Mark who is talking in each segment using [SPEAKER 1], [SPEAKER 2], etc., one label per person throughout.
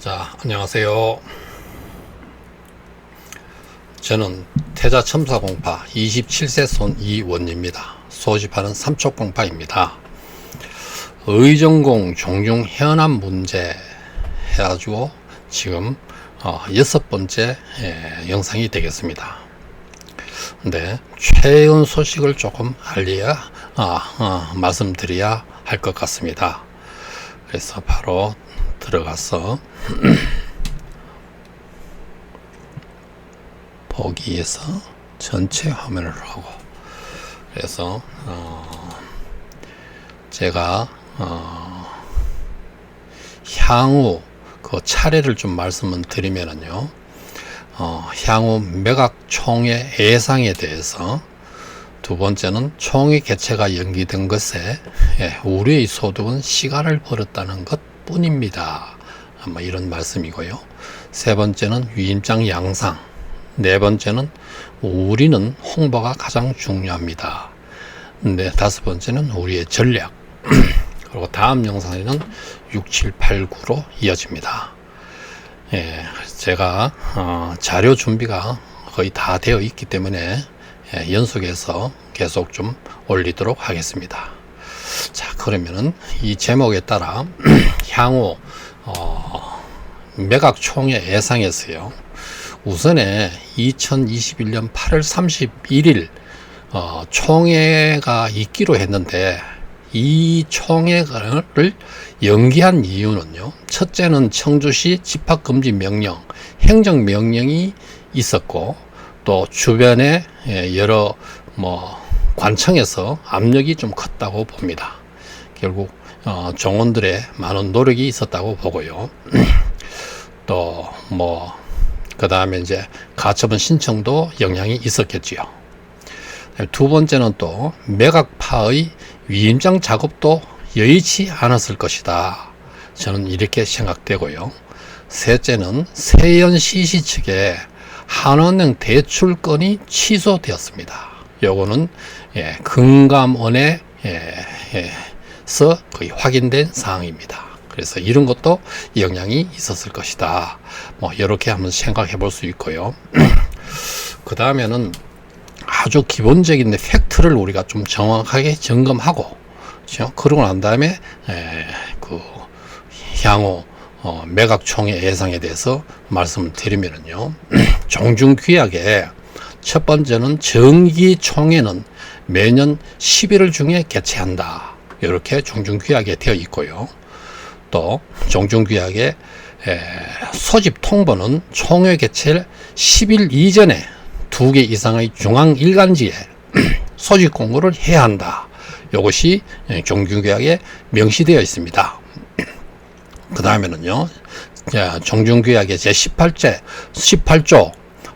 [SPEAKER 1] 자, 안녕하세요. 저는 태자첨사공파 27세 손 이원입니다. 소집하는 삼촉공파입니다. 의전공 종중 현안 문제 해가지고 지금 6번째 영상이 되겠습니다. 근데 최근 소식을 조금 말씀드려야 할 것 같습니다. 그래서 바로 들어가서 보기에서 전체 화면을 하고, 그래서 제가 향후 그 차례를 좀 말씀을 드리면은요, 향후 매각총회 예상에 대해서, 두 번째는 총회 개최가 연기된 것에 우리의 소득은 시간을 벌었다는 것 뿐입니다. 이런 말씀이고요. 세 번째는 위임장 양상. 네 번째는 우리는 홍보가 가장 중요합니다. 네, 다섯 번째는 우리의 전략. 그리고 다음 영상에는 6, 7, 8, 9로 이어집니다. 제가 자료 준비가 거의 다 되어 있기 때문에 연속해서 계속 좀 올리도록 하겠습니다. 자, 그러면은 이 제목에 따라 향후 매각총회 예상에서요, 우선에 2021년 8월 31일 총회가 있기로 했는데, 이 총회를 연기한 이유는요, 첫째는 청주시 집합금지 명령, 행정명령이 있었고, 또 주변에 여러 관청에서 압력이 좀 컸다고 봅니다. 결국 종원들의 많은 노력이 있었다고 보고요. 또 그 다음에 이제 가처분 신청도 영향이 있었겠지요. 두 번째는 또 매각파의 위임장 작업도 여의치 않았을 것이다, 저는 이렇게 생각되고요. 셋째는 세연CC 측에 한원은행 대출건이 취소되었습니다. 요거는 금감원에서 거의 확인된 사항입니다. 그래서 이런 것도 영향이 있었을 것이다, 이렇게 한번 생각해 볼 수 있고요. 그 다음에는 아주 기본적인 팩트를 우리가 좀 정확하게 점검하고, 그러고 난 다음에 그 향후 매각총회 예상에 대해서 말씀을 드리면은요, 종중규약의 첫 번째는 정기총회는 매년 11월 중에 개최한다, 이렇게 종중규약에 되어 있고요. 또 종중규약의 소집 통보는 총회 개최 10일 이전에 2개 이상의 중앙일간지에 소집 공고를 해야 한다, 이것이 종중규약에 명시되어 있습니다. 그 다음에는요, 종중규약의 제18조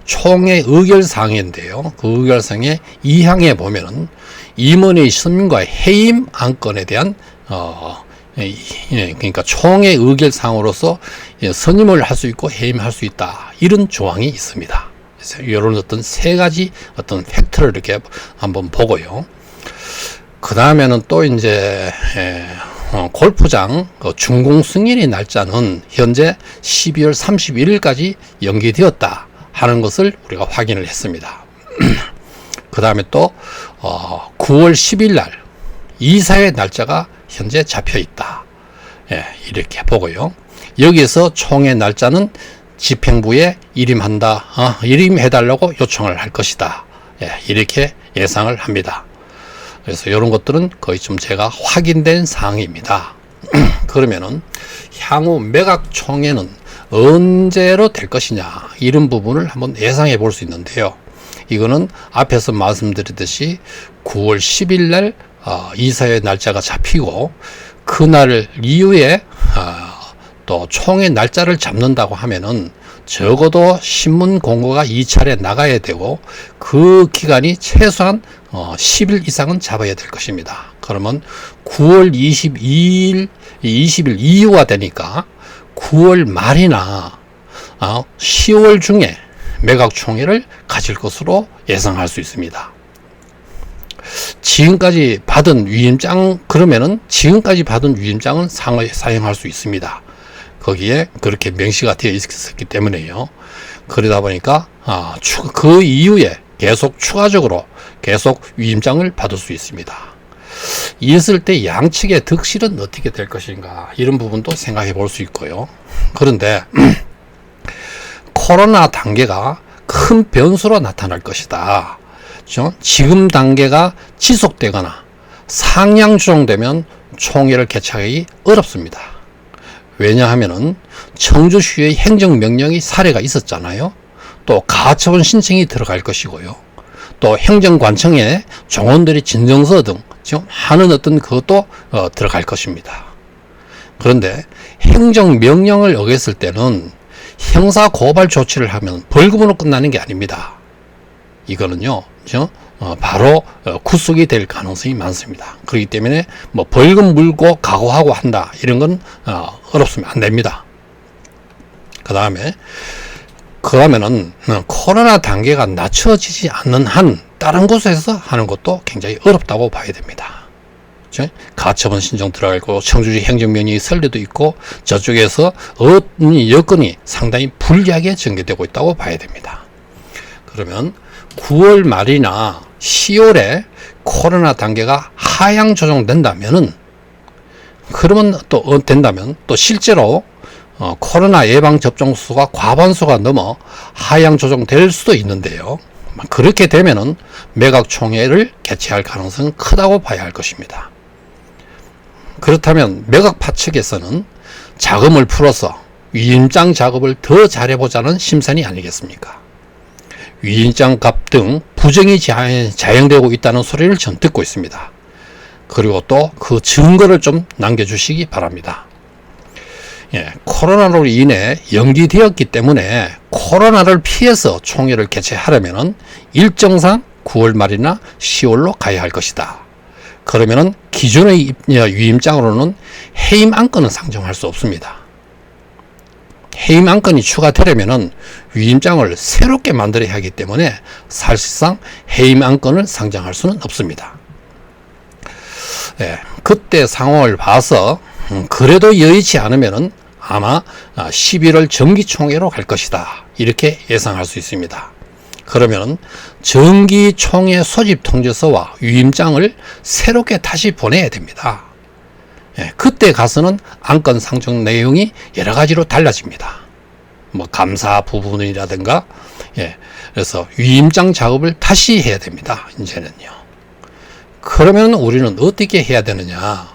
[SPEAKER 1] 총회 의결사항인데요, 그 의결사항의 2항에 보면은 임원의 선임과 해임 안건에 대한 그러니까 총회 의결사항으로서 선임을 할 수 있고 해임할 수 있다, 이런 조항이 있습니다. 그래서 이런 어떤 세 가지 어떤 팩트를 이렇게 한번 보고요. 그 다음에는 또 이제 골프장 준공 승인의 날짜는 현재 12월 31일까지 연기되었다 하는 것을 우리가 확인을 했습니다. 그 다음에 또 9월 10일 날 이사회 날짜가 현재 잡혀 있다, 이렇게 보고요. 여기에서 총회 날짜는 집행부에 일임해달라고 요청을 할 것이다, 이렇게 예상을 합니다. 그래서 이런 것들은 거의 좀 제가 확인된 사항입니다. 그러면은 향후 매각총회는 언제로 될 것이냐, 이런 부분을 한번 예상해 볼 수 있는데요. 이거는 앞에서 말씀드렸듯이 9월 10일 날 이사회 날짜가 잡히고, 그날 이후에 또 총회 날짜를 잡는다고 하면은 적어도 신문 공고가 2차례 나가야 되고, 그 기간이 최소한 10일 이상은 잡아야 될 것입니다. 그러면 9월 20일 이후가 되니까 9월 말이나 10월 중에 매각총회를 가질 것으로 예상할 수 있습니다. 지금까지 받은 위임장, 그러면은 지금까지 받은 위임장은 사용할 수 있습니다. 거기에 그렇게 명시가 되어 있었기 때문에요. 그러다 보니까 그 이후에 계속 추가적으로 계속 위임장을 받을 수 있습니다. 이랬을 때 양측의 득실은 어떻게 될 것인가, 이런 부분도 생각해 볼 수 있고요. 그런데 코로나 단계가 큰 변수로 나타날 것이다. 그렇죠? 지금 단계가 지속되거나 상향 조정되면 총회를 개최하기 어렵습니다. 왜냐하면은 청주시의 행정명령이 사례가 있었잖아요. 또 가처분 신청이 들어갈 것이고요. 또 행정관청에 종원들이 진정서 등 많은 어떤 그것도 들어갈 것입니다. 그런데 행정명령을 어겼을 때는 형사고발 조치를 하면 벌금으로 끝나는 게 아닙니다. 이거는요, 바로 구속이 될 가능성이 많습니다. 그렇기 때문에 뭐 벌금 물고 각오하고 한다, 이런 건 어렵습니다. 안 됩니다. 그러면은 코로나 단계가 낮춰지지 않는 한 다른 곳에서 하는 것도 굉장히 어렵다고 봐야 됩니다. 가처분 신청 들어가고 청주시 행정명령이 설례도 있고 저쪽에서 여건이 상당히 불리하게 전개되고 있다고 봐야 됩니다. 그러면 9월 말이나 10월에 코로나 단계가 하향 조정된다면은, 그러면 또 된다면 또 실제로 코로나 예방 접종 수가 과반수가 넘어 하향 조정될 수도 있는데요. 그렇게 되면은 매각 총회를 개최할 가능성은 크다고 봐야 할 것입니다. 그렇다면 매각파 측에서는 자금을 풀어서 위임장 작업을 더 잘해보자는 심산이 아니겠습니까? 위임장 값 등 부정이 자행되고 있다는 소리를 전 듣고 있습니다. 그리고 또 그 증거를 좀 남겨주시기 바랍니다. 코로나로 인해 연기되었기 때문에 코로나를 피해서 총회를 개최하려면 일정상 9월 말이나 10월로 가야 할 것이다. 그러면은 기존의 위임장으로는 해임 안건은 상정할 수 없습니다. 해임 안건이 추가되려면은 위임장을 새롭게 만들어야 하기 때문에 사실상 해임 안건을 상정할 수는 없습니다. 그때 상황을 봐서 그래도 여의치 않으면은 아마 11월 정기총회로 갈 것이다, 이렇게 예상할 수 있습니다. 그러면 정기총회 소집 통지서와 위임장을 새롭게 다시 보내야 됩니다. 그때 가서는 안건 상정 내용이 여러 가지로 달라집니다. 뭐 감사 부분이라든가, 그래서 위임장 작업을 다시 해야 됩니다. 이제는요. 그러면 우리는 어떻게 해야 되느냐?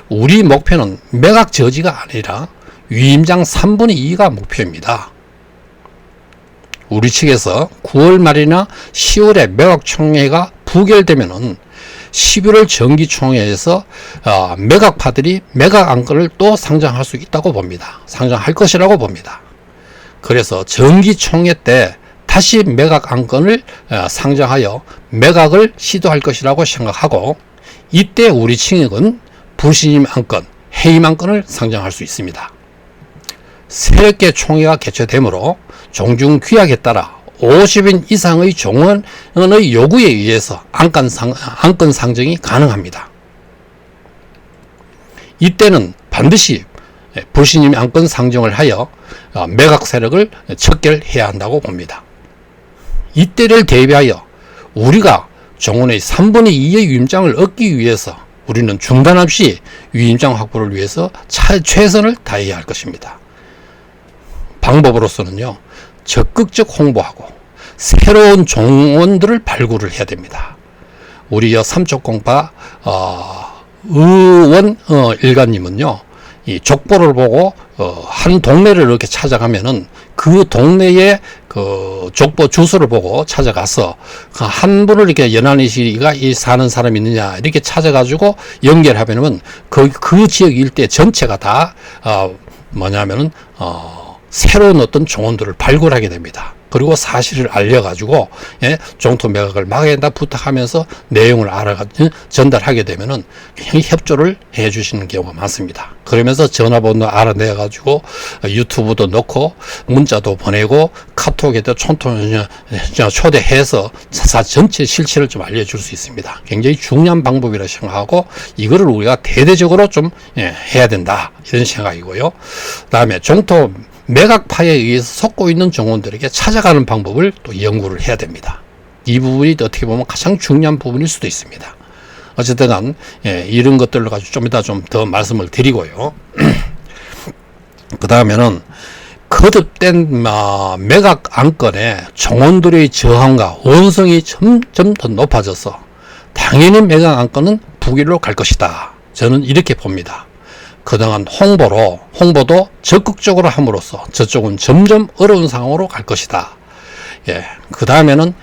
[SPEAKER 1] 우리 목표는 매각 저지가 아니라 위임장 3분의 2가 목표입니다. 우리 측에서 9월 말이나 10월에 매각총회가 부결되면은 11월 정기총회에서 매각파들이 매각 안건을 또 상정할 수 있다고 봅니다. 상정할 것이라고 봅니다. 그래서 정기총회 때 다시 매각 안건을 상정하여 매각을 시도할 것이라고 생각하고, 이때 우리 측은 불신임 안건, 해임 안건을 상정할 수 있습니다. 새롭게 총회가 개최되므로 종중규약에 따라 50인 이상의 종원의 요구에 의해서 안건 상정이 가능합니다. 이때는 반드시 불신임 안건 상정을 하여 매각 세력을 척결해야 한다고 봅니다. 이때를 대비하여 우리가 종원의 3분의 2의 위임장을 얻기 위해서 우리는 중단 없이 위임장 확보를 위해서 최선을 다해야 할 것입니다. 방법으로서는요, 적극적 홍보하고 새로운 종원들을 발굴을 해야 됩니다. 우리 삼척공파 의원 일가님은요, 이 족보를 보고 한 동네를 이렇게 찾아가면은 그 동네의 그 족보 주소를 보고 찾아가서 한 분을 이렇게 연한희 씨가 사는 사람이 있느냐 이렇게 찾아가지고 연결하면은 그 지역 일대 전체가 다 뭐냐면은 새로운 어떤 종원들을 발굴하게 됩니다. 그리고 사실을 알려가지고 종토 매각을 막아야 된다 부탁하면서 내용을 전달하게 되면은 그냥 협조를 해 주시는 경우가 많습니다. 그러면서 전화번호 알아내가지고 유튜브도 넣고 문자도 보내고 카톡에도 초대해서 전체 실체를 좀 알려줄 수 있습니다. 굉장히 중요한 방법이라 생각하고 이거를 우리가 대대적으로 좀 해야 된다 이런 생각이고요. 그다음에 종토 매각파에 의해서 속고 있는 정원들에게 찾아가는 방법을 또 연구를 해야 됩니다. 이 부분이 어떻게 보면 가장 중요한 부분일 수도 있습니다. 어쨌든 간 이런 것들을 가지고 좀 이따 좀 더 말씀을 드리고요. 그 다음에는 거듭된 매각 안건에 정원들의 저항과 원성이 점점 더 높아져서 당연히 매각 안건은 부기로 갈 것이다. 저는 이렇게 봅니다. 그동안 홍보도 적극적으로 함으로써 저쪽은 점점 어려운 상황으로 갈 것이다. 그 다음에는,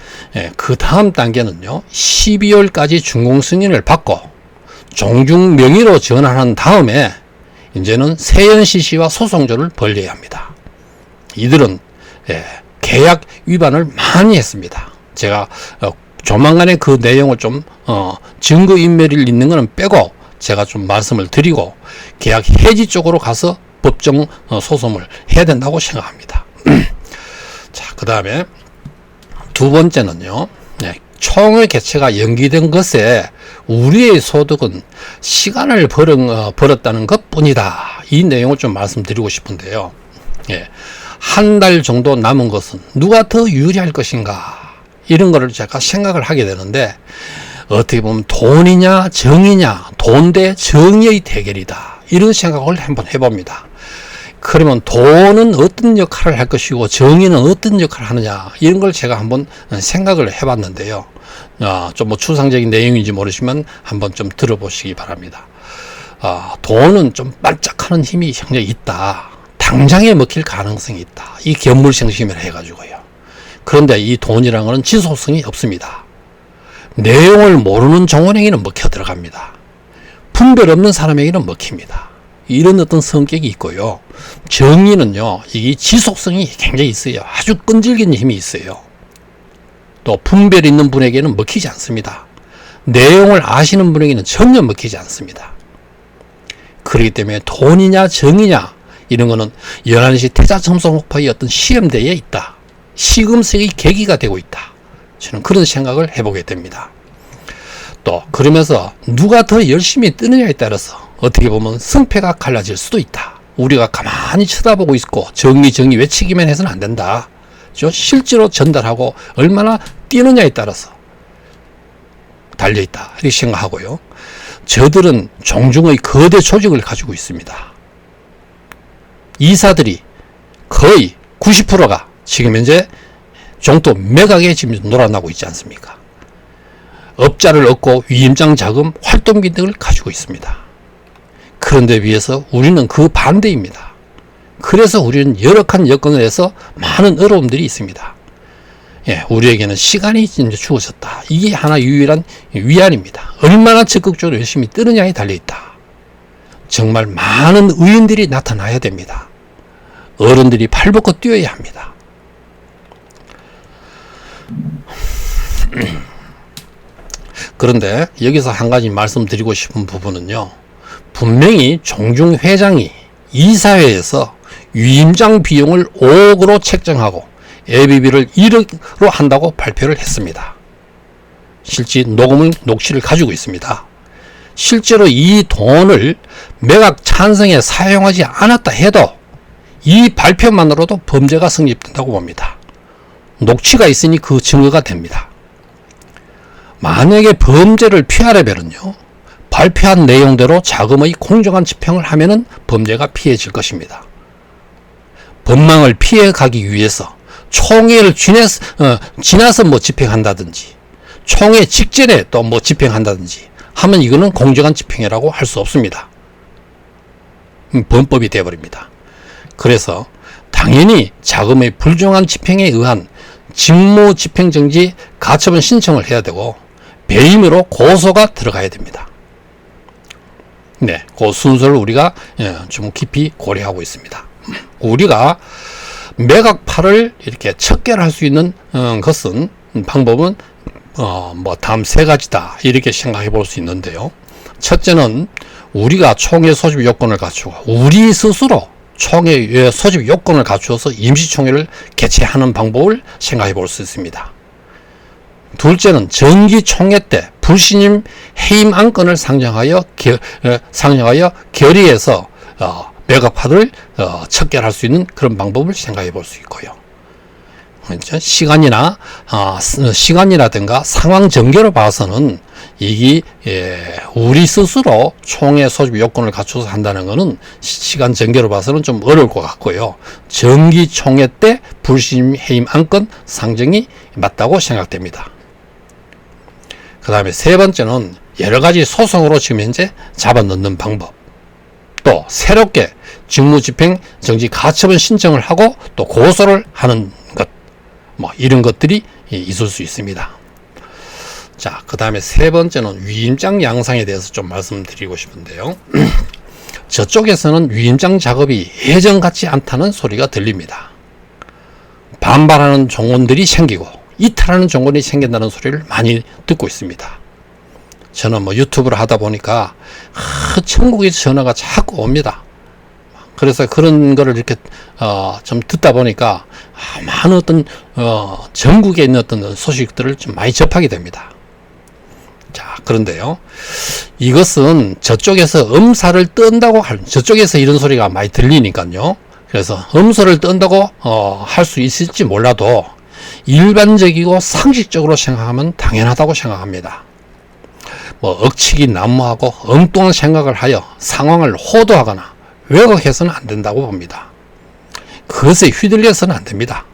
[SPEAKER 1] 그 다음 단계는요, 12월까지 준공 승인을 받고, 종중 명의로 전환한 다음에, 이제는 세연시시와 소송조를 벌려야 합니다. 이들은, 계약 위반을 많이 했습니다. 제가, 조만간에 그 내용을 좀, 증거인멸이 있는 거는 빼고, 제가 좀 말씀을 드리고 계약 해지 쪽으로 가서 법정 소송을 해야 된다고 생각합니다. 자, 그 다음에 두 번째는요, 총회 개최가 연기된 것에 우리의 소득은 시간을 벌었다는 것 뿐이다. 이 내용을 좀 말씀드리고 싶은데요. 한 달 정도 남은 것은 누가 더 유리할 것인가 이런 거를 제가 생각을 하게 되는데 어떻게 보면 돈이냐 정이냐 돈 대 정의 대결이다 이런 생각을 한번 해봅니다. 그러면 돈은 어떤 역할을 할 것이고 정의는 어떤 역할을 하느냐 이런 걸 제가 한번 생각을 해봤는데요. 좀 뭐 추상적인 내용인지 모르시면 한번 좀 들어보시기 바랍니다. 돈은 좀 반짝하는 힘이 굉장히 있다. 당장에 먹힐 가능성이 있다. 이 견물생심을 해가지고요. 그런데 이 돈이라는 것은 지속성이 없습니다. 내용을 모르는 정원에게는 먹혀 들어갑니다. 분별 없는 사람에게는 먹힙니다. 이런 어떤 성격이 있고요. 정의는요, 이 지속성이 굉장히 있어요. 아주 끈질긴 힘이 있어요. 또 분별 있는 분에게는 먹히지 않습니다. 내용을 아시는 분에게는 전혀 먹히지 않습니다. 그렇기 때문에 돈이냐 정의냐 이런 거는 11시 태자청송목파의 어떤 시험대에 있다. 시금석의 계기가 되고 있다. 저는 그런 생각을 해보게 됩니다. 또 그러면서 누가 더 열심히 뜨느냐에 따라서 어떻게 보면 승패가 갈라질 수도 있다. 우리가 가만히 쳐다보고 있고 정의 외치기만 해서는 안 된다. 실제로 전달하고 얼마나 뛰느냐에 따라서 달려있다. 이렇게 생각하고요. 저들은 종중의 거대 조직을 가지고 있습니다. 이사들이 거의 90%가 지금 현재 종토 매각에 지금 놀아나고 있지 않습니까? 업자를 얻고 위임장 자금, 활동비 등을 가지고 있습니다. 그런데 비해서 우리는 그 반대입니다. 그래서 우리는 열악한 여건을 해서 많은 어려움들이 있습니다. 우리에게는 시간이 이제 주어졌다. 이게 하나 유일한 위안입니다. 얼마나 적극적으로 열심히 뜨느냐에 달려있다. 정말 많은 의인들이 나타나야 됩니다. 어른들이 팔벗고 뛰어야 합니다. 그런데 여기서 한 가지 말씀드리고 싶은 부분은요. 분명히 종중회장이 이사회에서 위임장 비용을 5억으로 책정하고 예비비를 1억으로 한다고 발표를 했습니다. 실제 녹취를 가지고 있습니다. 실제로 이 돈을 매각 찬성에 사용하지 않았다 해도 이 발표만으로도 범죄가 성립된다고 봅니다. 녹취가 있으니 그 증거가 됩니다. 만약에 범죄를 피하려면요, 발표한 내용대로 자금의 공정한 집행을 하면은 범죄가 피해질 것입니다. 법망을 피해가기 위해서 총회를 지나서 뭐 집행한다든지, 총회 직전에 또 뭐 집행한다든지 하면 이거는 공정한 집행이라고 할 수 없습니다. 범법이 되어버립니다. 그래서 당연히 자금의 불정한 집행에 의한 직무집행정지 가처분 신청을 해야 되고 배임으로 고소가 들어가야 됩니다. 그 순서를 우리가 좀 깊이 고려하고 있습니다. 우리가 매각파를 이렇게 척결할 수 있는 방법은 뭐 다음 세 가지다 이렇게 생각해 볼 수 있는데요. 첫째는 우리가 총회 소집 요건을 갖추고 우리 스스로 총회 소집 요건을 갖추어서 임시총회를 개최하는 방법을 생각해 볼 수 있습니다. 둘째는 정기총회 때 불신임 해임 안건을 상정하여 결의해서 매각파를 척결할 수 있는 그런 방법을 생각해 볼 수 있고요. 시간이라든가 상황 전개로 봐서는 이게 우리 스스로 총회 소집 요건을 갖춰서 한다는 것은 시간 전개로 봐서는 좀 어려울 것 같고요. 정기 총회 때 불신임 해임 안건 상정이 맞다고 생각됩니다. 그 다음에 세 번째는 여러 가지 소송으로 지금 현재 잡아넣는 방법, 또 새롭게 직무집행 정지 가처분 신청을 하고 또 고소를 하는 것, 뭐 이런 것들이 있을 수 있습니다. 자, 그 다음에 세 번째는 위임장 양상에 대해서 좀 말씀드리고 싶은데요. 저쪽에서는 위임장 작업이 예전 같지 않다는 소리가 들립니다. 반발하는 종원들이 생기고 이탈하는 종원이 생긴다는 소리를 많이 듣고 있습니다. 저는 뭐 유튜브를 하다 보니까 천국에서 전화가 자꾸 옵니다. 그래서 그런 거를 이렇게 좀 듣다 보니까 많은 어떤 전국에 있는 어떤 소식들을 좀 많이 접하게 됩니다. 자, 그런데요, 이것은 저쪽에서 엄살을 떤다고 저쪽에서 이런 소리가 많이 들리니까요. 그래서 엄살을 떤다고 할 수 있을지 몰라도 일반적이고 상식적으로 생각하면 당연하다고 생각합니다. 뭐 억측이 난무하고 엉뚱한 생각을 하여 상황을 호도하거나 왜곡해서는 안 된다고 봅니다. 그것에 휘둘려서는 안 됩니다.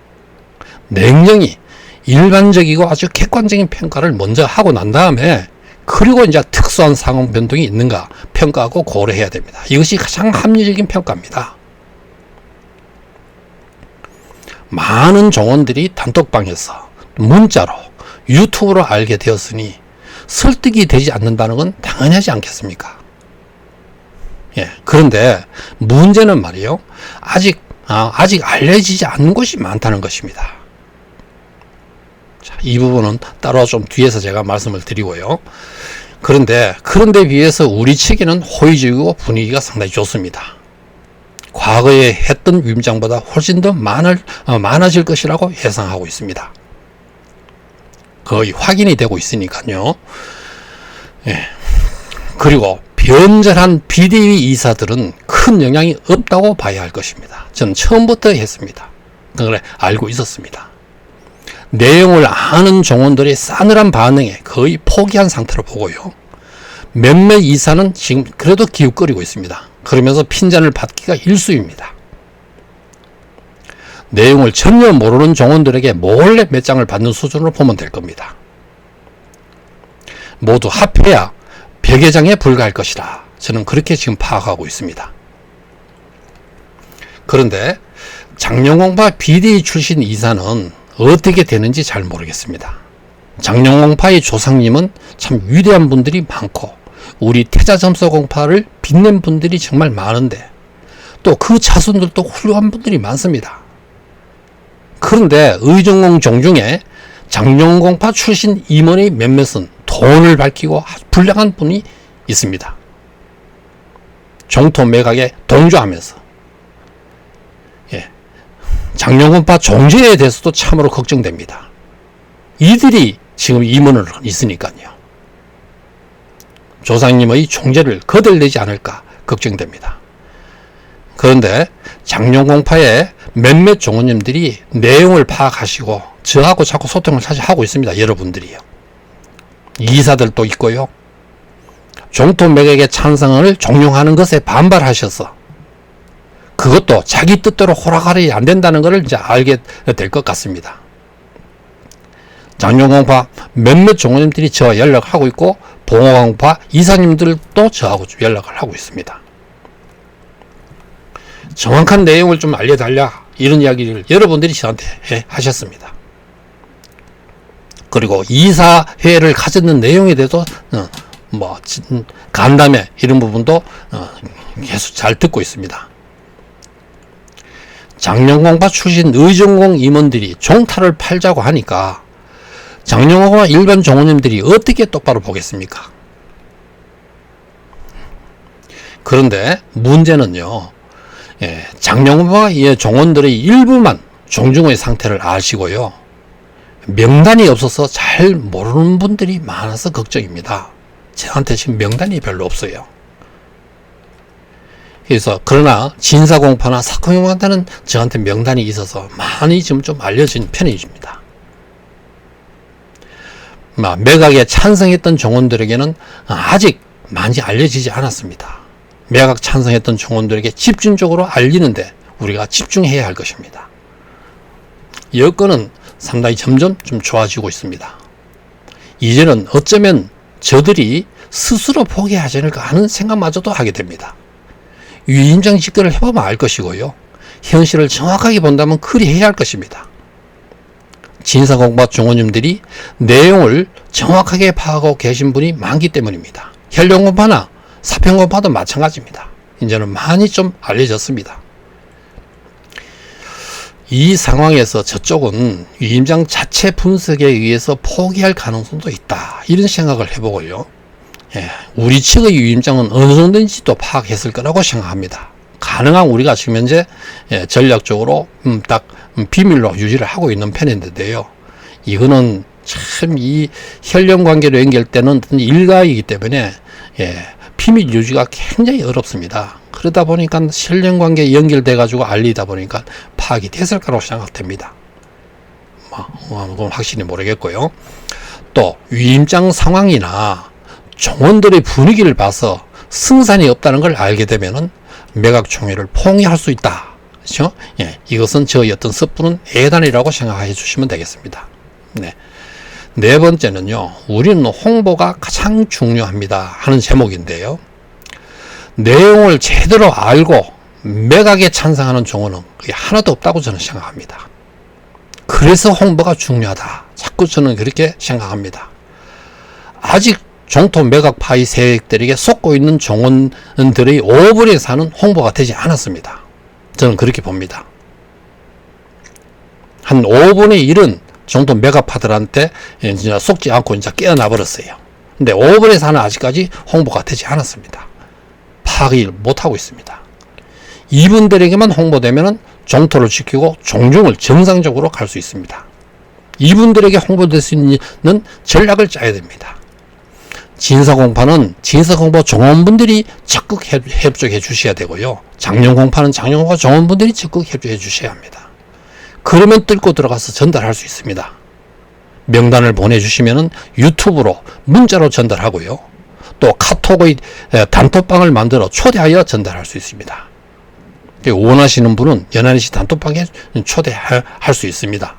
[SPEAKER 1] 냉정히 일반적이고 아주 객관적인 평가를 먼저 하고 난 다음에 그리고 이제 특수한 상황 변동이 있는가 평가하고 고려해야 됩니다. 이것이 가장 합리적인 평가입니다. 많은 종원들이 단톡방에서 문자로 유튜브로 알게 되었으니 설득이 되지 않는다는 건 당연하지 않겠습니까? 예, 그런데 문제는 말이요, 아직 알려지지 않는 곳이 많다는 것입니다. 자, 이 부분은 따로 좀 뒤에서 제가 말씀을 드리고요. 그런데 비해서 우리 측에는 호의적이고 분위기가 상당히 좋습니다. 과거에 했던 위임장보다 훨씬 더 많아질 것이라고 예상하고 있습니다. 거의 확인이 되고 있으니까요. 예. 그리고 변절한 비대위 이사들은 큰 영향이 없다고 봐야 할 것입니다. 저는 처음부터 했습니다. 그래 알고 있었습니다. 내용을 아는 종원들의 싸늘한 반응에 거의 포기한 상태로 보고요. 몇몇 이사는 지금 그래도 기웃거리고 있습니다. 그러면서 핀잔을 받기가 일쑤입니다. 내용을 전혀 모르는 종원들에게 몰래 몇 장을 받는 수준으로 보면 될 겁니다. 모두 합해야 100여 장에 불과할 것이라 저는 그렇게 지금 파악하고 있습니다. 그런데 장영홍파 비대위 출신 이사는 어떻게 되는지 잘 모르겠습니다. 장영홍파의 조상님은 참 위대한 분들이 많고 우리 태자점서공파를 빛낸 분들이 정말 많은데 또 그 자손들도 훌륭한 분들이 많습니다. 그런데 의정공 종중에 장영공파 출신 임원의 몇몇은 돈을 밝히고 불량한 분이 있습니다. 종토 매각에 동조하면서 장영공파 종제에 대해서도 참으로 걱정됩니다. 이들이 지금 임원을 있으니까요. 조상님의 종제를 거들내지 않을까 걱정됩니다. 그런데 장영공파의 몇몇 종원님들이 내용을 파악하시고 저하고 자꾸 소통을 사실 하고 있습니다. 여러분들이요. 이사들도 있고요. 종토 매각의 찬성을 종용하는 것에 반발하셔서 그것도 자기 뜻대로 호락호락이 안 된다는 것을 이제 알게 될 것 같습니다. 장영공파 몇몇 종원님들이 저와 연락하고 있고 봉호공파 이사님들도 저하고 연락을 하고 있습니다. 정확한 내용을 좀 알려달라 이런 이야기를 여러분들이 저한테 하셨습니다. 그리고 이사회를 가졌는 내용에 대해서 간담회 이런 부분도 계속 잘 듣고 있습니다. 장영공파 출신 의정공 임원들이 종탈을 팔자고 하니까 장영공파 일반 종원님들이 어떻게 똑바로 보겠습니까? 그런데 문제는요, 장영공파 종원들의 일부만 종중의 상태를 아시고요, 명단이 없어서 잘 모르는 분들이 많아서 걱정입니다. 저한테 지금 명단이 별로 없어요. 그래서 그러나 진사공파나 사공공파는 저한테 명단이 있어서 많이 지금 좀 알려진 편입니다. 매각에 찬성했던 종원들에게는 아직 많이 알려지지 않았습니다. 매각 찬성했던 종원들에게 집중적으로 알리는데 우리가 집중해야 할 것입니다. 여건은 상당히 점점 좀 좋아지고 있습니다. 이제는 어쩌면 저들이 스스로 포기하지 않을까 하는 생각마저도 하게 됩니다. 위임장 집권을 해보면 알 것이고요, 현실을 정확하게 본다면 그리 해야 할 것입니다. 진사공파 종원님들이 내용을 정확하게 파악하고 계신 분이 많기 때문입니다. 혈령공파나 사평공파도 마찬가지입니다. 이제는 많이 좀 알려졌습니다. 이 상황에서 저쪽은 위임장 자체 분석에 의해서 포기할 가능성도 있다, 이런 생각을 해보고요, 우리 측의 위임장은 어느 정도인지도 파악했을 거라고 생각합니다. 가능한 우리가 지금 현재 전략적으로 딱 비밀로 유지를 하고 있는 편인데요, 이거는 참 이 혈연 관계로 연결되는 일가이기 때문에 비밀 유지가 굉장히 어렵습니다. 그러다 보니까 혈연 관계에 연결돼 가지고 알리다 보니까 파악이 됐을 거라고 생각됩니다. 그건 확실히 모르겠고요. 또 위임장 상황이나 종원들의 분위기를 봐서 승산이 없다는 걸 알게 되면은 매각총회를 포기할 수 있다. 그렇죠? 이것은 저의 어떤 섣부른 애단이라고 생각해 주시면 되겠습니다. 네 번째는요, 우리는 홍보가 가장 중요합니다 하는 제목인데요, 내용을 제대로 알고 매각에 찬성하는 종원은 그게 하나도 없다고 저는 생각합니다. 그래서 홍보가 중요하다, 자꾸 저는 그렇게 생각합니다. 아직 종토 매각파의 세력들에게 속고 있는 종원들의 5분의 4는 홍보가 되지 않았습니다. 저는 그렇게 봅니다. 한 5분의 1은 종토 매각파들한테 진짜 속지 않고 이제 깨어나 버렸어요. 근데 5분의 4는 아직까지 홍보가 되지 않았습니다. 파악을 못하고 있습니다. 이분들에게만 홍보되면 종토를 지키고 종중을 정상적으로 갈 수 있습니다. 이분들에게 홍보될 수 있는 전략을 짜야 됩니다. 진사공파는 진사공파 종원분들이 적극 협조해 주셔야 되고요, 장영공파는 장영공파 종원분들이 적극 협조해 주셔야 합니다. 그러면 뚫고 들어가서 전달할 수 있습니다. 명단을 보내주시면 유튜브로 문자로 전달하고요, 또 카톡의 단톡방을 만들어 초대하여 전달할 수 있습니다. 원하시는 분은 연한시 단톡방에 초대할 수 있습니다.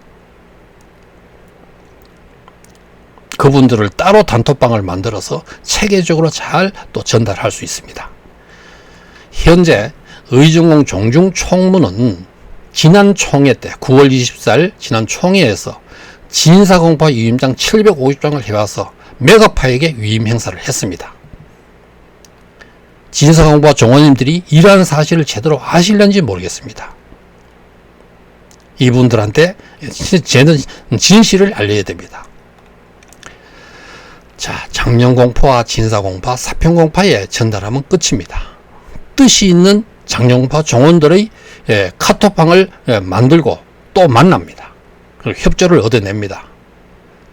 [SPEAKER 1] 그분들을 따로 단톡방을 만들어서 체계적으로 잘 또 전달할 수 있습니다. 현재 의정공 종중 총무는 지난 총회 때 9월 24일 지난 총회에서 진사공파 위임장 750장을 해와서 매각파에게 위임 행사를 했습니다. 진사공파 종원님들이 이러한 사실을 제대로 아실는지 모르겠습니다. 이분들한테 진실을 알려야 됩니다. 자, 장영공파와 진사공파, 사평공파에 전달하면 끝입니다. 뜻이 있는 장영공파 종원들의 카톡방을 만들고 또 만납니다. 그리고 협조를 얻어냅니다.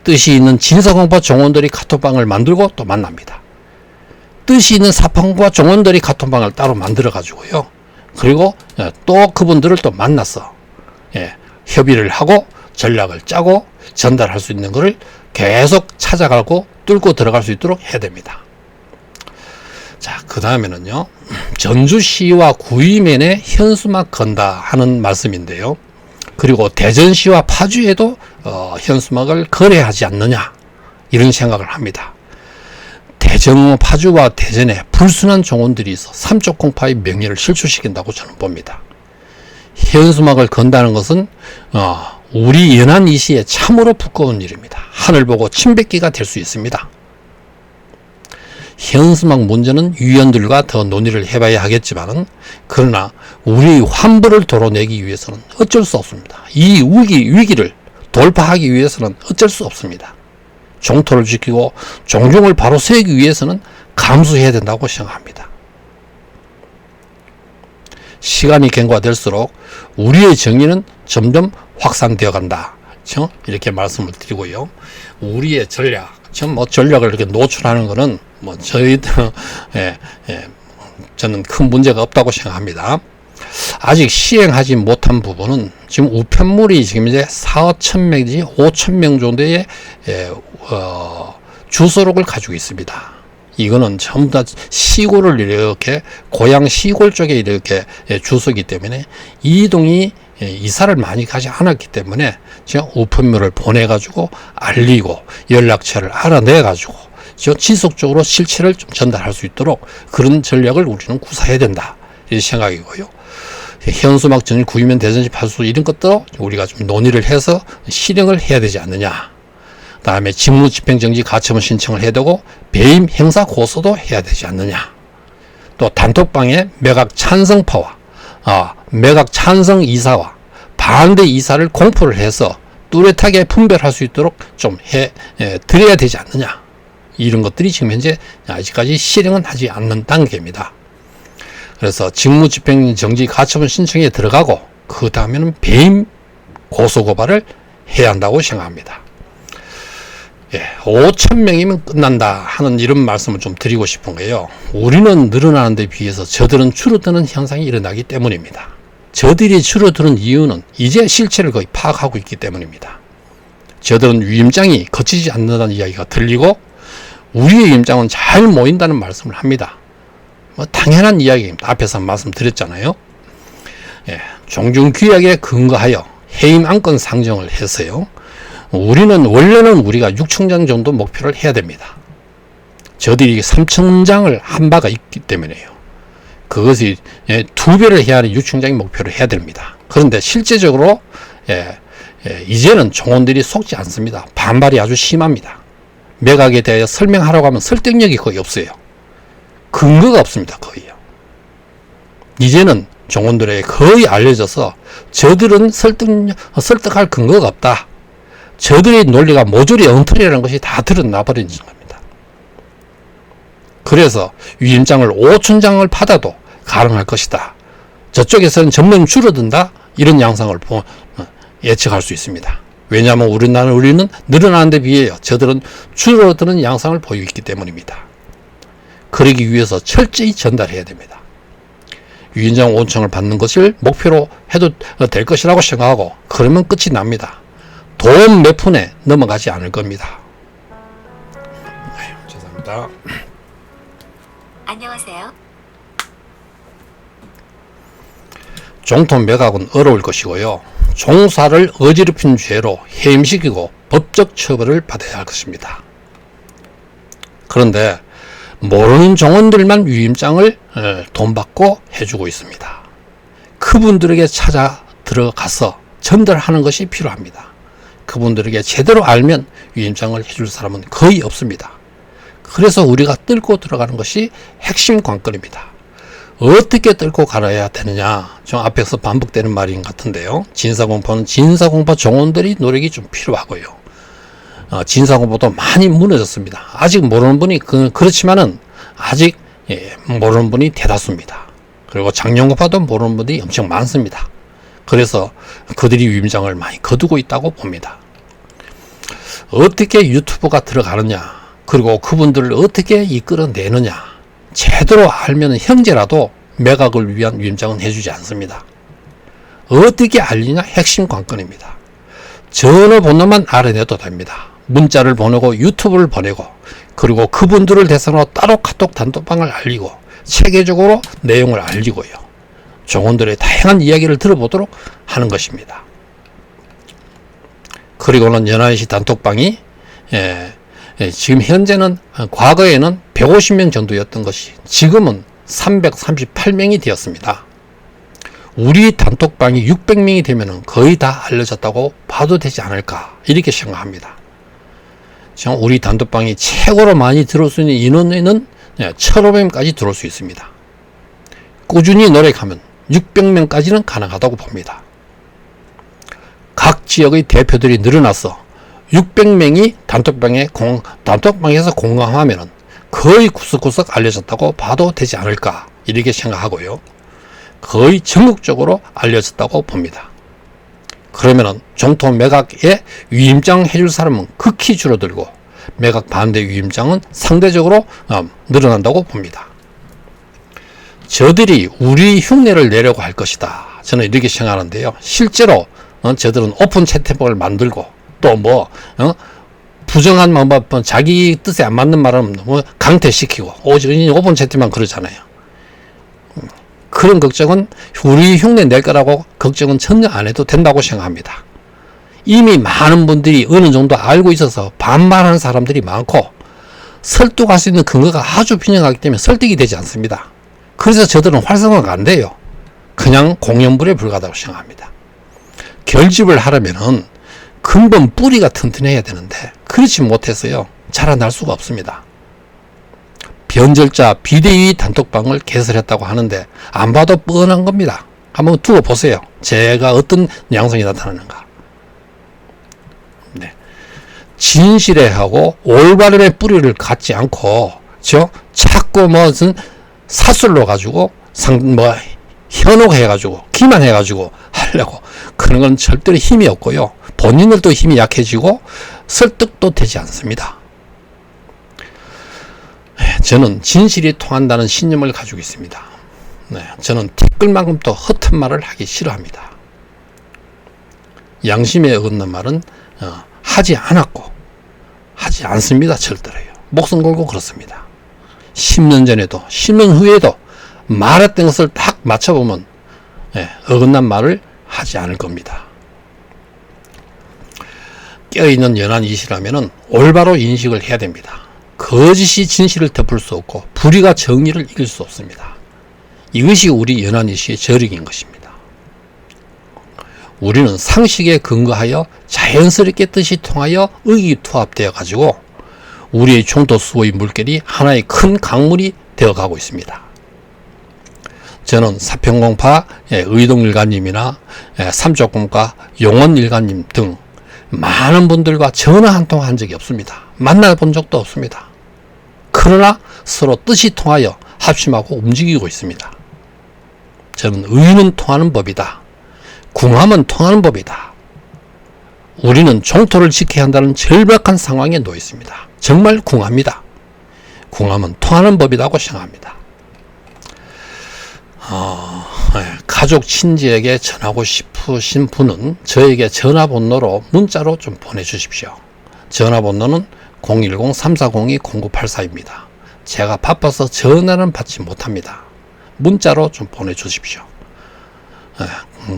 [SPEAKER 1] 뜻이 있는 진사공파 종원들이 카톡방을 만들고 또 만납니다. 뜻이 있는 사평공파 종원들이 카톡방을 따로 만들어 가지고요, 그리고 또 그분들을 또 만나서 협의를 하고 전략을 짜고 전달할 수 있는 것을 계속 찾아가고 뚫고 들어갈 수 있도록 해야 됩니다. 자, 그 다음에는요, 전주시와 구의면에 현수막 건다 하는 말씀인데요, 그리고 대전시와 파주에도 현수막을 거래하지 않느냐, 이런 생각을 합니다. 대전, 파주와 대전에 불순한 종원들이 있어 삼척공파의 명예를 실추시킨다고 저는 봅니다. 현수막을 건다는 것은 우리 연안이시에 참으로 부끄러운 일입니다. 하늘 보고 침뱉기가 될 수 있습니다. 현수막 문제는 위원들과 더 논의를 해봐야 하겠지만은, 그러나 우리 환부를 도로내기 위해서는 어쩔 수 없습니다. 이 위기를 돌파하기 위해서는 어쩔 수 없습니다. 종토를 지키고 종중을 바로 세우기 위해서는 감수해야 된다고 생각합니다. 시간이 경과될수록 우리의 정의는 점점 확산되어 간다. 이렇게 말씀을 드리고요. 우리의 전략, 전략을 이렇게 노출하는 것은 저는 큰 문제가 없다고 생각합니다. 아직 시행하지 못한 부분은 지금 우편물이 지금 이제 4,000명이지 5,000명 정도의 주소록을 가지고 있습니다. 이거는 전부 다 시골을 이렇게 고향 시골 쪽에 이렇게 주소기 때문에 이동이 이사를 많이 가지 않았기 때문에 제가 우편물을 보내가지고 알리고 연락처를 알아내가지고 지속적으로 실체를 좀 전달할 수 있도록 그런 전략을 우리는 구사해야 된다. 이 생각이고요. 현수막 정리 구이면 대전시 파수 이런 것도 우리가 좀 논의를 해서 실행을 해야 되지 않느냐. 그 다음에 직무집행정지 가처분 신청을 해야 되고 배임 행사 고소도 해야 되지 않느냐. 또 단톡방에 매각 찬성파와 매각 찬성 이사와 반대 이사를 공포를 해서 뚜렷하게 분별할 수 있도록 좀 드려야 되지 않느냐. 이런 것들이 지금 현재 아직까지 실행은 하지 않는 단계입니다. 그래서 직무집행정지 가처분 신청에 들어가고 그 다음에는 배임 고소고발을 해야 한다고 생각합니다. 5,000명이면 끝난다 하는 이런 말씀을 좀 드리고 싶은 거예요. 우리는 늘어나는 데 비해서 저들은 줄어드는 현상이 일어나기 때문입니다. 저들이 줄어드는 이유는 이제 실체를 거의 파악하고 있기 때문입니다. 저들은 위임장이 거치지 않는다는 이야기가 들리고 우리의 위임장은 잘 모인다는 말씀을 합니다. 당연한 이야기입니다. 앞에서 말씀드렸잖아요. 종중규약에 근거하여 해임 안건 상정을 해서요. 원래는 우리가 6,000장 정도 목표를 해야 됩니다. 저들이 3,000장을 한 바가 있기 때문에요. 그것이 2배를 해야 하는 6,000장의 목표를 해야 됩니다. 그런데 실제적으로 이제는 종원들이 속지 않습니다. 반발이 아주 심합니다. 매각에 대하여 설명하라고 하면 설득력이 거의 없어요. 근거가 없습니다. 거의요. 이제는 종원들에게 거의 알려져서 저들은 설득할 근거가 없다. 저들의 논리가 모조리 엉터리라는 것이 다 드러나 버리는 겁니다. 그래서 위임장을 5,000장을 받아도 가능할 것이다. 저쪽에서는 점점 줄어든다. 이런 양상을 예측할 수 있습니다. 왜냐하면 우리는 늘어나는 데 비해요. 저들은 줄어드는 양상을 보이고 있기 때문입니다. 그러기 위해서 철저히 전달해야 됩니다. 위임장 5,000장을 받는 것을 목표로 해도 될 것이라고 생각하고 그러면 끝이 납니다. 돈 몇 푼에 넘어가지 않을 겁니다. 죄송합니다.
[SPEAKER 2] 안녕하세요.
[SPEAKER 1] 종토 매각은 어려울 것이고요. 종사를 어지럽힌 죄로 해임시키고 법적 처벌을 받아야 할 것입니다. 그런데 모르는 종원들만 위임장을 돈 받고 해주고 있습니다. 그분들에게 찾아 들어가서 전달하는 것이 필요합니다. 그분들에게 제대로 알면 위임장을 해줄 사람은 거의 없습니다. 그래서 우리가 뚫고 들어가는 것이 핵심 관건입니다. 어떻게 뚫고 갈아야 되느냐, 좀 앞에서 반복되는 말인 것 같은데요. 진사공포는 진사공포 종원들이 노력이 좀 필요하고요. 진사공포도 많이 무너졌습니다. 아직 모르는 분이 그렇지만은 아직 모르는 분이 대다수입니다. 그리고 장영공파도 모르는 분들이 엄청 많습니다. 그래서 그들이 위임장을 많이 거두고 있다고 봅니다. 어떻게 유튜브가 들어가느냐, 그리고 그분들을 어떻게 이끌어내느냐, 제대로 알면 형제라도 매각을 위한 위임장은 해주지 않습니다. 어떻게 알리냐 핵심 관건입니다. 전화번호만 알아내도 됩니다. 문자를 보내고 유튜브를 보내고 그리고 그분들을 대상으로 따로 카톡 단톡방을 알리고 체계적으로 내용을 알리고요. 종원들의 다양한 이야기를 들어보도록 하는 것입니다. 그리고는 연안시 단톡방이 지금 현재는 과거에는 150명 정도였던 것이 지금은 338명이 되었습니다. 우리 단톡방이 600명이 되면 거의 다 알려졌다고 봐도 되지 않을까 이렇게 생각합니다. 지금 우리 단톡방이 최고로 많이 들어올 수 있는 인원에는 1,500명까지 들어올 수 있습니다. 꾸준히 노력하면 600명까지는 가능하다고 봅니다. 각 지역의 대표들이 늘어나서 600명이 단톡방에서 공감하면은 거의 구석구석 알려졌다고 봐도 되지 않을까 이렇게 생각하고요. 거의 전국적으로 알려졌다고 봅니다. 그러면은 종토 매각에 위임장 해줄 사람은 극히 줄어들고 매각 반대 위임장은 상대적으로 늘어난다고 봅니다. 저들이 우리 흉내를 내려고 할 것이다. 저는 이렇게 생각하는데요. 실제로 저들은 오픈 채팅방을 만들고 또 부정한 자기 뜻에 안 맞는 말은 강퇴시키고 오픈 채팅방 그러잖아요. 그런 걱정은 우리 흉내 낼 거라고 걱정은 전혀 안 해도 된다고 생각합니다. 이미 많은 분들이 어느 정도 알고 있어서 반발하는 사람들이 많고 설득할 수 있는 근거가 아주 빈약하기 때문에 설득이 되지 않습니다. 그래서 저들은 활성화가 안 돼요. 그냥 공연불에 불과하다고 생각합니다. 결집을 하려면은 근본 뿌리가 튼튼해야 되는데 그렇지 못해서요 자라날 수가 없습니다. 변절자 비대위 단톡방을 개설했다고 하는데 안 봐도 뻔한 겁니다. 한번 두고 보세요. 제가 어떤 양상이 나타나는가. 네. 진실에 하고 올바름의 뿌리를 갖지 않고 자꾸 무슨 사술로 가지고 현혹해가지고 기만해가지고 하려고 그런 건 절대로 힘이 없고요. 본인들도 힘이 약해지고 설득도 되지 않습니다. 저는 진실이 통한다는 신념을 가지고 있습니다. 저는 티끌만큼 또 허튼 말을 하기 싫어합니다. 양심에 어긋난 말은 하지 않았고 하지 않습니다. 절대로요. 목숨 걸고 그렇습니다. 10년 전에도 10년 후에도 말했던 것을 딱 맞춰보면 어긋난 말을 하지 않을 겁니다. 깨어있는 연한이시라면 올바로 인식을 해야 됩니다. 거짓이 진실을 덮을 수 없고 불의가 정의를 이길 수 없습니다. 이것이 우리 연한이시의 저력인 것입니다. 우리는 상식에 근거하여 자연스럽게 뜻이 통하여 의기투합되어 가지고 우리의 총도 수호의 물결이 하나의 큰 강물이 되어가고 있습니다. 저는 사평공파 의동일가님이나 삼족공과 용원일가님 등 많은 분들과 전화 한 통 한 적이 없습니다. 만나본 적도 없습니다. 그러나 서로 뜻이 통하여 합심하고 움직이고 있습니다. 저는 의는 통하는 법이다. 궁함은 통하는 법이다. 우리는 종토를 지켜야 한다는 절박한 상황에 놓여 있습니다. 정말 궁합니다. 궁함은 통하는 법이라고 생각합니다. 가족 친지에게 전하고 싶으신 분은 저에게 전화번호로 문자로 좀 보내주십시오. 전화번호는 010-340-0984입니다. 제가 바빠서 전화는 받지 못합니다. 문자로 좀 보내주십시오.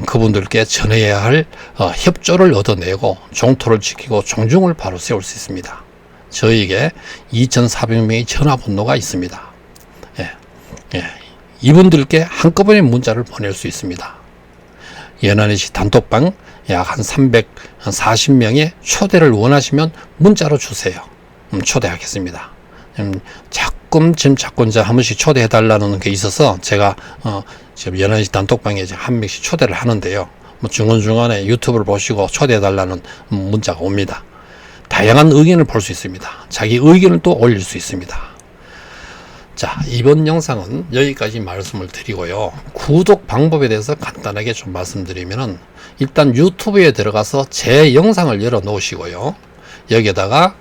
[SPEAKER 1] 그분들께 전해야 할 협조를 얻어내고 종토를 지키고 종중을 바로 세울 수 있습니다. 저에게 2,400명의 전화번호가 있습니다. 이분들께 한꺼번에 문자를 보낼 수 있습니다. 연한이시 단톡방 약 한 340명의 초대를 원하시면 문자로 주세요. 초대하겠습니다. 자꾸 이제 한 번씩 초대해달라는 게 있어서 제가 지금 연한이시 단톡방에 이제 한 명씩 초대를 하는데요. 중간중간에 유튜브를 보시고 초대해달라는 문자가 옵니다. 다양한 의견을 볼 수 있습니다. 자기 의견을 또 올릴 수 있습니다. 자, 이번 영상은 여기까지 말씀을 드리고요. 구독 방법에 대해서 간단하게 좀 말씀드리면은 일단 유튜브에 들어가서 제 영상을 열어 놓으시고요. 여기에다가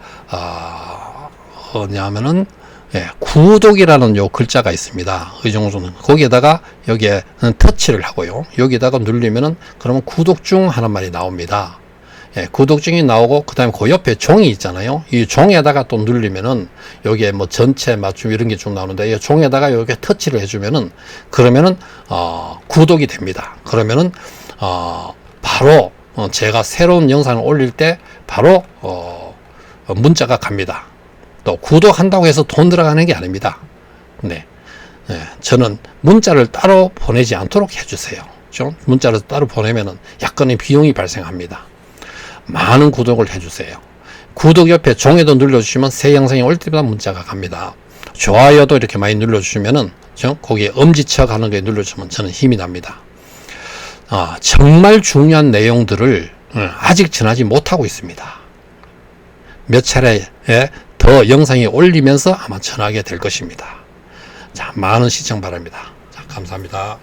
[SPEAKER 1] 뭐냐면은 구독이라는 요 글자가 있습니다. 이 정도는 거기에다가 여기에 터치를 하고요. 여기에다가 누르면은 그러면 구독 중 하는 말이 나옵니다. 구독증이 나오고 그 다음에 그 옆에 종이 있잖아요. 이 종에다가 또 누르면은 여기에 뭐 전체 맞춤 이런 게 쭉 나오는데 이 종에다가 이렇게 터치를 해주면은 그러면은 구독이 됩니다. 그러면은 바로 제가 새로운 영상을 올릴 때 바로 문자가 갑니다. 또 구독한다고 해서 돈 들어가는 게 아닙니다. 저는 문자를 따로 보내지 않도록 해주세요. 문자를 따로 보내면은 약간의 비용이 발생합니다. 많은 구독을 해주세요. 구독 옆에 종에도 눌러주시면 새 영상이 올 때마다 문자가 갑니다. 좋아요도 이렇게 많이 눌러주시면은 거기에 엄지척 하는 게 눌러주면 저는 힘이 납니다. 정말 중요한 내용들을 아직 전하지 못하고 있습니다. 몇 차례 더 영상이 올리면서 아마 전하게 될 것입니다. 자, 많은 시청 바랍니다. 자, 감사합니다.